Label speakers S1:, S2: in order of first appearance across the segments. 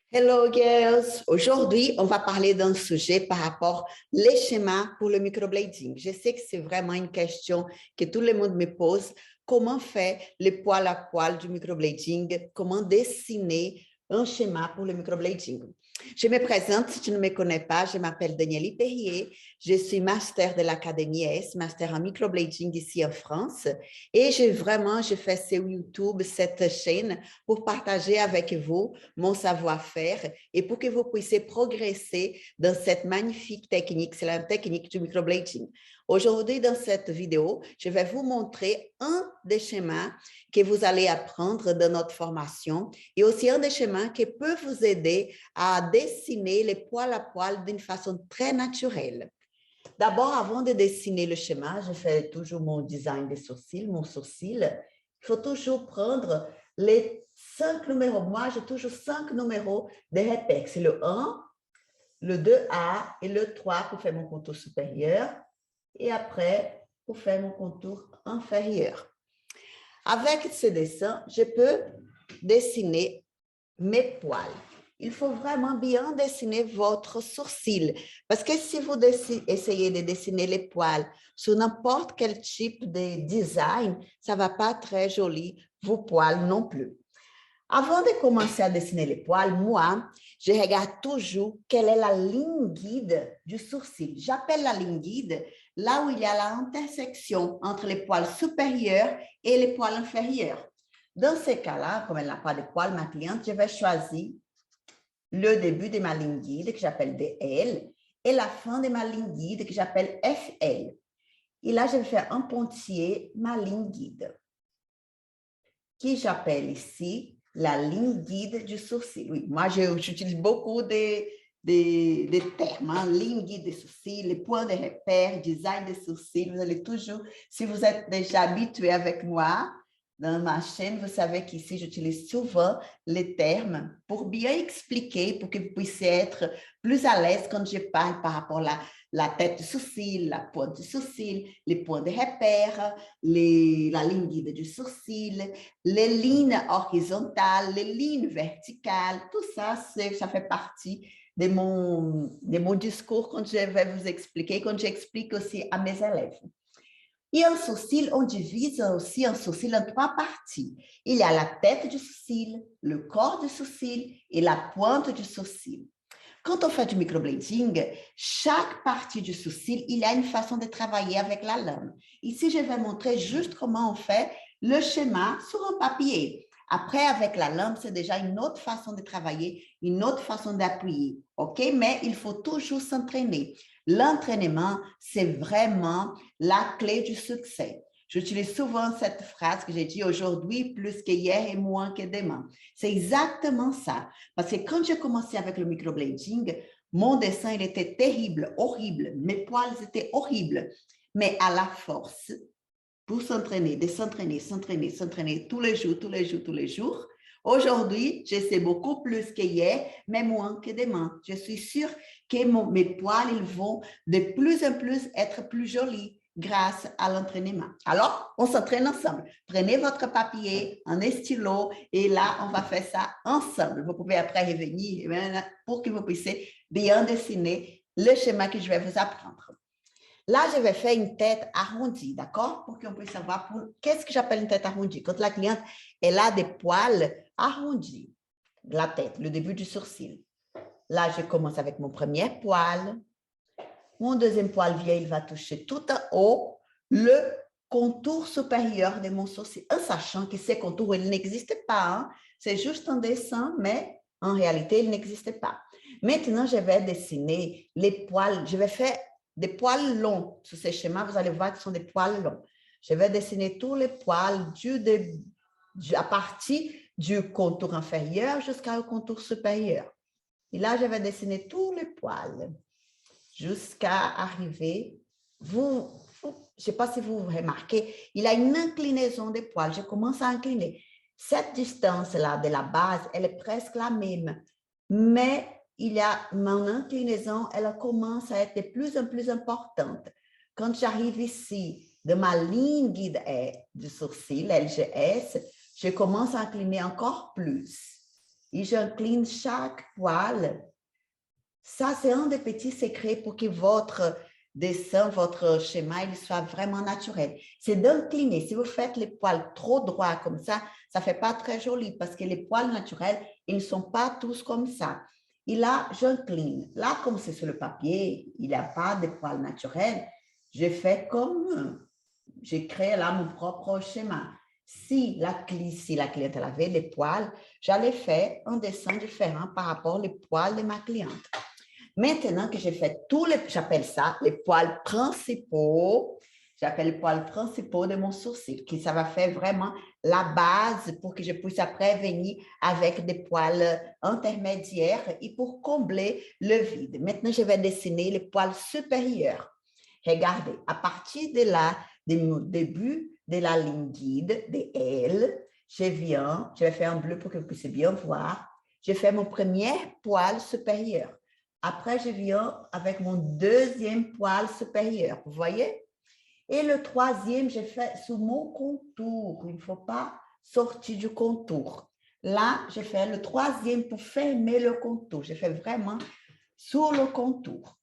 S1: Hello girls! Aujourd'hui, on va parler d'un sujet par rapport aux schémas pour le microblading. Je sais que c'est vraiment une question que tout le monde me pose. Comment faire les poils à poil du microblading? Comment dessiner un schéma pour le microblading? Je me présente, si tu ne me connais pas, je m'appelle Danielle Perrier, je suis master de l'Académie S, master en microblading ici en France et je fais sur YouTube cette chaîne pour partager avec vous mon savoir-faire et pour que vous puissiez progresser dans cette magnifique technique, c'est la technique du microblading. Aujourd'hui, dans cette vidéo, je vais vous montrer un des schémas que vous allez apprendre dans notre formation et aussi un des schémas qui peut vous aider à dessiner les poils à poil d'une façon très naturelle. D'abord, avant de dessiner le schéma, je fais toujours mon design des sourcils, mon sourcil. Il faut toujours prendre les 5 numéros. Moi, j'ai toujours 5 numéros de repères. C'est le 1, le 2A et le 3 pour faire mon contour supérieur. Et après, pour faire mon contour inférieur. Avec ce dessin, je peux dessiner mes poils. Il faut vraiment bien dessiner votre sourcil. Parce que si vous essayez de dessiner les poils sur n'importe quel type de design, ça ne va pas être très joli, vos poils non plus. Avant de commencer à dessiner les poils, moi, je regarde toujours quelle est la ligne guide du sourcil. J'appelle la ligne guide là où il y a l'intersection entre les poils supérieurs et les poils inférieurs. Dans ces cas-là, comme elle n'a pas de poils, ma cliente, je vais choisir le début de ma ligne guide que j'appelle DL et la fin de ma ligne guide que j'appelle FL. Et là, je vais faire un pontier ma ligne guide, qui j'appelle ici la ligne guide du sourcil. Oui, moi, j'utilise beaucoup de termes, hein? Ligne guide des sourcils, les points de repère, design des sourcils. Vous allez toujours, si vous êtes déjà habitué avec moi, dans ma chaîne, vous savez qu'ici, j'utilise souvent les termes pour bien expliquer, pour que vous puissiez être plus à l'aise quand je parle par rapport à la tête du sourcil, la pointe du sourcil, les points de repère, la ligne guide du sourcil, les lignes horizontales, les lignes verticales, tout ça, ça fait partie de mon discours quand je vais vous expliquer, quand j'explique aussi à mes élèves. Et un sourcil, on divise aussi un sourcil en 3 parties. Il y a la tête du sourcil, le corps du sourcil et la pointe du sourcil. Quand on fait du microblading, chaque partie du sourcil, il y a une façon de travailler avec la lame. Ici, je vais montrer juste comment on fait le schéma sur un papier. Après, avec la lame, c'est déjà une autre façon de travailler, une autre façon d'appuyer. OK? Mais il faut toujours s'entraîner. L'entraînement, c'est vraiment la clé du succès. J'utilise souvent cette phrase que j'ai dit aujourd'hui, plus qu'hier et moins que demain. C'est exactement ça. Parce que quand j'ai commencé avec le microblading, mon dessin, il était terrible, horrible. Mes poils étaient horribles. Mais à la force, pour s'entraîner, de s'entraîner, s'entraîner, s'entraîner tous les jours, tous les jours, tous les jours. Aujourd'hui, je sais beaucoup plus qu'hier, mais moins que demain. Je suis sûre que mes poils, ils vont de plus en plus être plus jolis grâce à l'entraînement. Alors, on s'entraîne ensemble. Prenez votre papier, un stylo, et là, on va faire ça ensemble. Vous pouvez après revenir pour que vous puissiez bien dessiner le schéma que je vais vous apprendre. Là, je vais faire une tête arrondie, d'accord? Pour qu'on puisse savoir qu'est-ce que j'appelle une tête arrondie. Quand la cliente, elle a des poils arrondis de la tête, le début du sourcil. Là, je commence avec mon premier poil. Mon deuxième poil vient, il va toucher tout en haut le contour supérieur de mon sourcil, en sachant que ces contours, ils n'existent pas. Hein? C'est juste un dessin, mais en réalité, ils n'existent pas. Maintenant, je vais dessiner les poils. Je vais faire des poils longs. Sur ces schémas, vous allez voir que ce sont des poils longs. Je vais dessiner tous les poils à partir du contour inférieur jusqu'au contour supérieur. Et là, je vais dessiner tous les poils jusqu'à arriver. Je ne sais pas si vous remarquez, il y a une inclinaison des poils. Je commence à incliner. Cette distance-là de la base, elle est presque la même. Mais il y a mon inclinaison, elle commence à être de plus en plus importante. Quand j'arrive ici, de ma ligne guide du sourcil, LGS, je commence à incliner encore plus. et j'incline chaque poil. Ça, c'est un des petits secrets pour que votre dessin, votre schéma, il soit vraiment naturel. C'est d'incliner. Si vous faites les poils trop droits comme ça ne fait pas très joli parce que les poils naturels, ils ne sont pas tous comme ça. Et là, j'incline. Là, comme c'est sur le papier, il n'y a pas de poils naturels, je fais comme, je crée là mon propre schéma. Si la cliente avait les poils, j'allais faire un dessin différent par rapport aux poils de ma cliente. Maintenant que j'ai fait tous les, j'appelle ça les poils principaux, j'appelle les poils principaux de mon sourcil, qui ça va faire vraiment la base pour que je puisse après venir avec des poils intermédiaires et pour combler le vide. Maintenant, je vais dessiner les poils supérieurs. Regardez, à partir de là, du début de la ligne guide, des ailes, je vais faire un bleu pour que vous puissiez bien voir. Je fais mon premier poil supérieur. Après, je viens avec mon deuxième poil supérieur, vous voyez? Et le troisième, j'ai fait sous mon contour. Il ne faut pas sortir du contour. Là, je fais le troisième pour fermer le contour. Je fais vraiment sur le contour.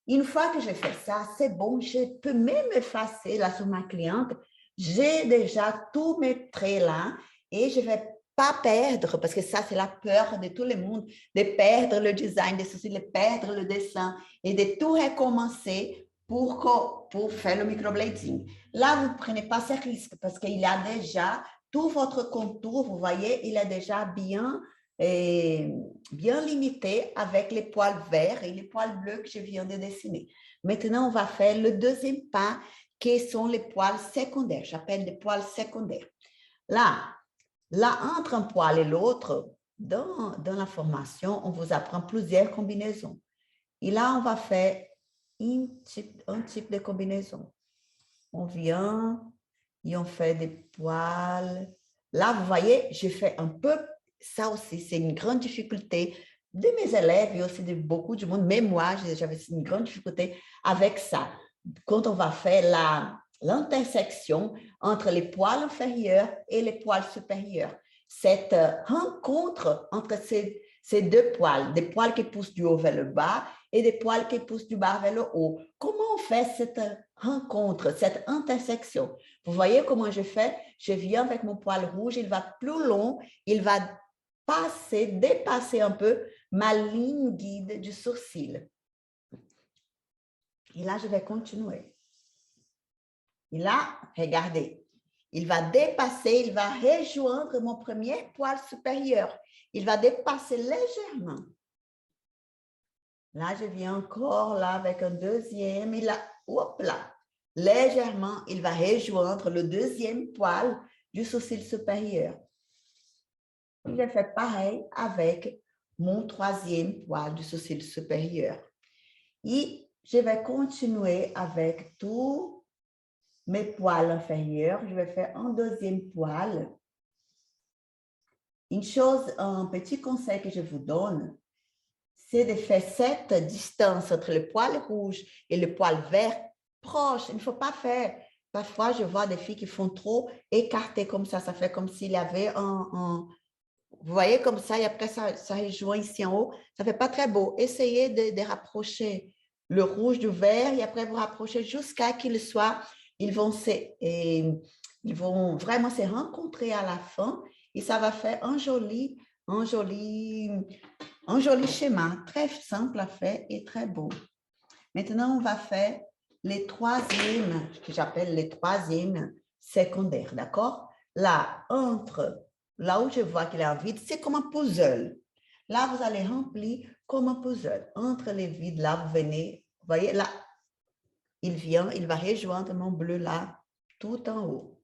S1: Une fois que j'ai fait ça, c'est bon, je peux même effacer là sur ma cliente. J'ai déjà tous mes traits là et je vais pas perdre, parce que ça, c'est la peur de tout le monde, de perdre le design des sourcils, de perdre le dessin et de tout recommencer pour faire le microblading. Là, vous ne prenez pas ce risque parce qu'il y a déjà tout votre contour, vous voyez, il est déjà bien limité avec les poils verts et les poils bleus que je viens de dessiner. Maintenant, on va faire le deuxième pas, qui sont les poils secondaires. J'appelle des poils secondaires. Là, entre un poil et l'autre, dans la formation, on vous apprend plusieurs combinaisons. Et là, on va faire un type de combinaison. On vient et on fait des poils. Là, vous voyez, je fais un peu, ça aussi, c'est une grande difficulté de mes élèves et aussi de beaucoup du monde. Même moi, j'avais une grande difficulté avec ça. Quand on va faire l'intersection entre les poils inférieurs et les poils supérieurs. Cette rencontre entre ces deux poils, des poils qui poussent du haut vers le bas et des poils qui poussent du bas vers le haut. Comment on fait cette rencontre, cette intersection? Vous voyez comment je fais? Je viens avec mon poil rouge, il va plus long, il va dépasser un peu ma ligne guide du sourcil. Et là, je vais continuer. Et là, regardez, il va dépasser, il va rejoindre mon premier poil supérieur. Il va dépasser légèrement. Là, je viens encore là avec un deuxième. Et là, hop là, légèrement, il va rejoindre le deuxième poil du sourcil supérieur. Et je fais pareil avec mon troisième poil du sourcil supérieur. Et je vais continuer avec tous mes poils inférieurs. Je vais faire un deuxième poil. Un petit conseil que je vous donne, c'est de faire cette distance entre le poil rouge et le poil vert proche. Il ne faut pas faire. Parfois, je vois des filles qui font trop écarté comme ça. Ça fait comme s'il y avait vous voyez comme ça, et après ça rejoint ici en haut. Ça ne fait pas très beau. Essayez de rapprocher le rouge du vert et après vous rapprochez jusqu'à qu'ils soient, ils vont vraiment se rencontrer à la fin et ça va faire un joli schéma, très simple à faire et très beau. Maintenant, on va faire les troisièmes, que j'appelle les troisièmes secondaires, d'accord? Là où je vois qu'il y a un vide, c'est comme un puzzle. Là, vous allez remplir comme un puzzle. Entre les vides, là, vous venez, vous voyez, là, il va rejoindre mon bleu là, tout en haut.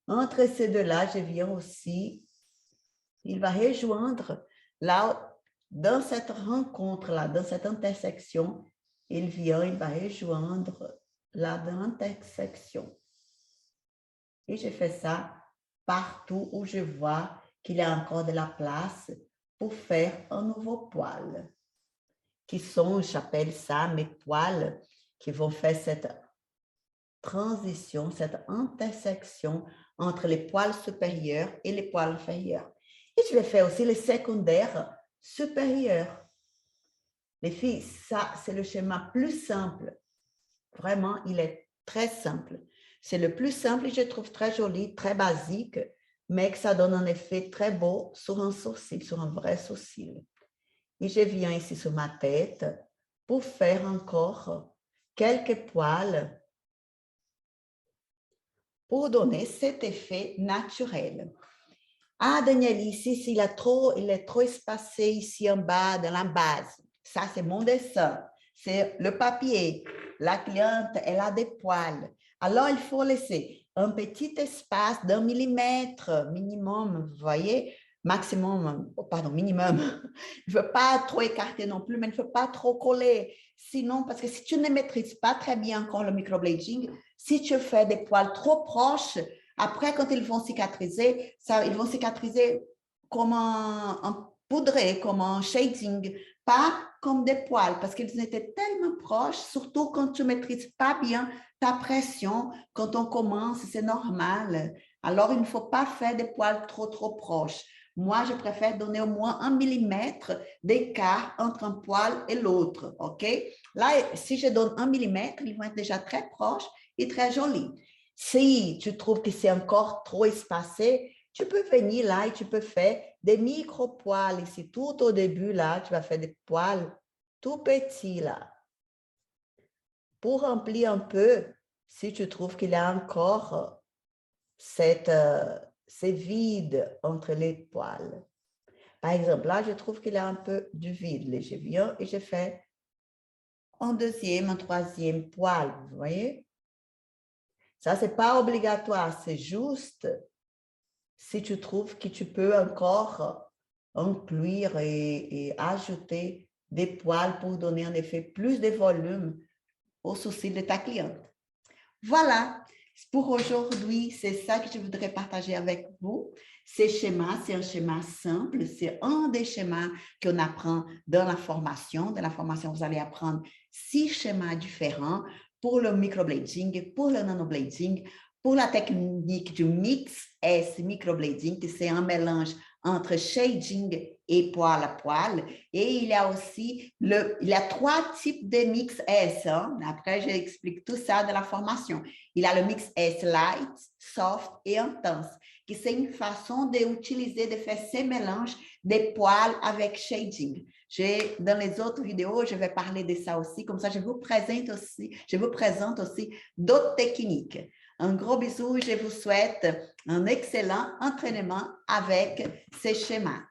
S1: Entre ces deux-là, je viens aussi, il va rejoindre là, dans cette rencontre-là, dans cette intersection, il va rejoindre là dans l'intersection. Et je fais ça partout où je vois qu'il y a encore de la place pour faire un nouveau poil. Qui sont, j'appelle ça mes poils, qui vont faire cette transition, cette intersection entre les poils supérieurs et les poils inférieurs. Et je vais faire aussi les secondaires supérieurs. Les filles, ça, c'est le schéma plus simple. Vraiment, il est très simple. C'est le plus simple et je trouve très joli, très basique, mais que ça donne un effet très beau sur un sourcil, sur un vrai sourcil. Et je viens ici sur ma tête pour faire encore quelques poils pour donner cet effet naturel. Ah, Daniel, ici, il est trop espacé ici en bas, dans la base. Ça, c'est mon dessin. C'est le papier. La cliente, elle a des poils. Alors, il faut laisser un petit espace d'1 millimètre minimum, vous voyez, maximum, pardon, minimum. Je ne veux pas trop écarter non plus, mais il ne faut pas trop coller. Sinon, parce que si tu ne maîtrises pas très bien encore le microblading, si tu fais des poils trop proches, après, quand ils vont cicatriser, ils vont cicatriser comme un poudré, comme un shading, pas comme des poils, parce qu'ils étaient tellement proches, surtout quand tu ne maîtrises pas bien ta pression. Quand on commence, c'est normal. Alors, il ne faut pas faire des poils trop proches. Moi, je préfère donner au moins 1 millimètre d'écart entre un poil et l'autre, OK? Là, si je donne 1 millimètre, ils vont être déjà très proches et très jolis. Si tu trouves que c'est encore trop espacé, tu peux venir là et tu peux faire des micro-poils ici. Tout au début, là, tu vas faire des poils tout petits, là. Pour remplir un peu, si tu trouves qu'il y a encore c'est vide entre les poils. Par exemple, là, je trouve qu'il y a un peu du vide. Je viens et je fais un deuxième, un troisième poil, vous voyez? Ça, ce n'est pas obligatoire, c'est juste si tu trouves que tu peux encore inclure et ajouter des poils pour donner en effet plus de volume au sourcil de ta cliente. Voilà, pour aujourd'hui, c'est ça que je voudrais partager avec vous. Ces schémas, c'est un schéma simple, c'est un des schémas qu'on apprend dans la formation. Dans la formation, vous allez apprendre 6 schémas différents pour le microblading, pour le nanoblading, pour la technique du mix S microblading, qui c'est un mélange entre shading et poil à poil. Et il y a aussi il y a 3 types de mix S. Hein? Après, j'explique tout ça dans la formation. Il y a le mix S light, soft et intense, qui c'est une façon d'utiliser, de faire ces mélanges de poils avec shading. Dans les autres vidéos, je vais parler de ça aussi. Comme ça, je vous présente aussi d'autres techniques. Un gros bisou, je vous souhaite un excellent entraînement avec ces schémas.